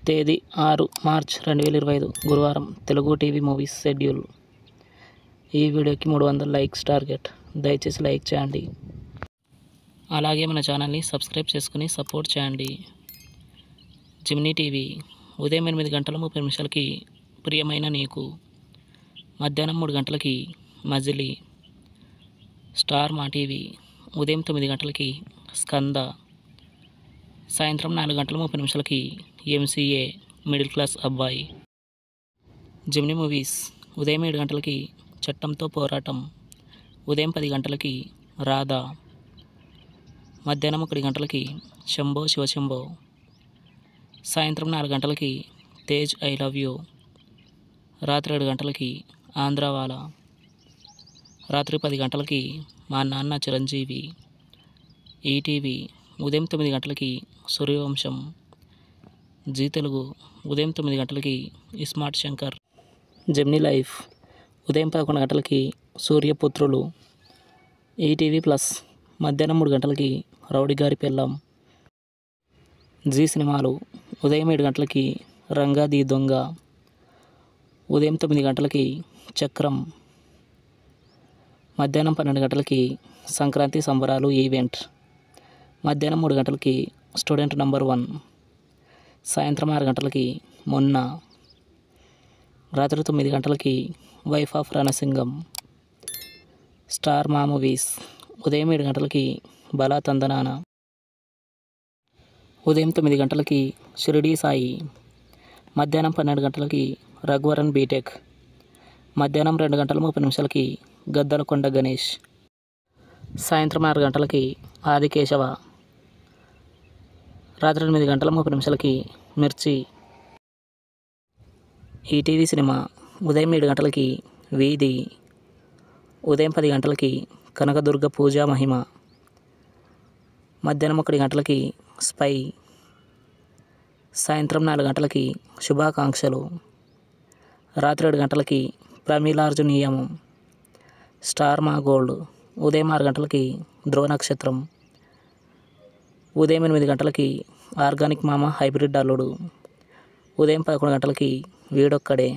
తేదీ 6 మార్చ్ 2025 గురువారం. Telugu TV movies schedule. ఈ వీడియోకి 300 లైక్స్ టార్గెట్. దయచేసి లైక్ చేయండి. అలాగే మన ఛానల్ని సబ్స్క్రైబ్ చేసుకుని సపోర్ట్ చేయండి. జిమ్నీ టీవీ ఉదయం 8:30 ప్రియమైన నీకు, మధ్యాహ్నం 3 మజిలీ. స్టార్ మా టీవీ ఉదయం 9 స్కంద, సాయంత్రం 4:30 ఎంసీఏ మిడిల్ క్లాస్ అబ్బాయి. జిమ్నీ మూవీస్ ఉదయం 7 చట్టంతో పోరాటం, ఉదయం 10 రాధా, మధ్యాహ్నం 1 శంభో శివశంభో, సాయంత్రం 4 తేజ్ ఐ లవ్ యూ, రాత్రి 7 ఆంధ్రావాలా, రాత్రి 10 మా నాన్న చిరంజీవి. ఈటీవీ ఉదయం 9 సూర్యవంశం. జీ తెలుగు ఉదయం 9 స్మార్ట్ శంకర్. జెమినీ లైఫ్ ఉదయం 11 సూర్యపుత్రులు. ఈటీవీ ప్లస్ మధ్యాహ్నం 3 రౌడీ గారి పెళ్ళాం. జీ సినిమాలు ఉదయం 7 రంగా ది దొంగ, ఉదయం 9 చక్రం, మధ్యాహ్నం 12 సంక్రాంతి సంబరాలు ఈవెంట్, మధ్యాహ్నం 3 స్టూడెంట్ నంబర్ 1, సాయంత్రం 6 మొన్న, రాత్రి 9 వైఫ్ ఆఫ్ రణసింగం. స్టార్ మా మూవీస్ ఉదయం 7 బలా తందనాన, ఉదయం 9 షిరిడీ సాయి, మధ్యాహ్నం 12 రఘువరన్ బీటెక్, మధ్యాహ్నం 2:30 గద్దలకొండ గణేష్, సాయంత్రం 6 ఆదికేశవ, రాత్రి 8:30 మిర్చి. ఈటీవీ సినిమా ఉదయం 7 వీధి, ఉదయం 10 కనకదుర్గ పూజా మహిమ, మధ్యాహ్నం 1 స్పై, సాయంత్రం 4 శుభాకాంక్షలు, రాత్రి 7 ప్రమీలార్జునీయమం. స్టార్ మా గోల్డ్ ఉదయం 6 ధ్రువ నక్షత్రం, ఉదయం 8 ఆర్గానిక్ మామ హైబ్రిడ్ అల్లుడు, ఉదయం 11 వీడొక్కడే,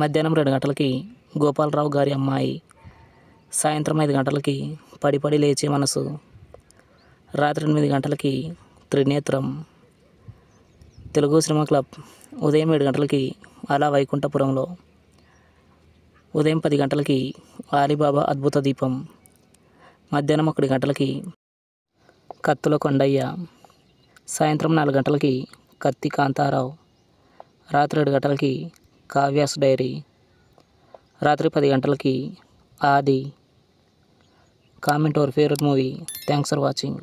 మధ్యాహ్నం 2 గోపాలరావు గారి అమ్మాయి, సాయంత్రం 5 పడి పడి లేచే మనసు, రాత్రి 8 త్రినేత్రం. తెలుగు సినిమా క్లబ్ ఉదయం 7 అలా వైకుంఠపురంలో, ఉదయం 10 ఆలీబాబా అద్భుత దీపం, మధ్యాహ్నం 1 కత్తుల కొండయ్య, సాయంత్రం 4 కత్తి కాంతారావు, రాత్రి 7 కావ్యాస్ డైరీ, రాత్రి 10 ఆది. Comment your favourite movie. Thanks for watching.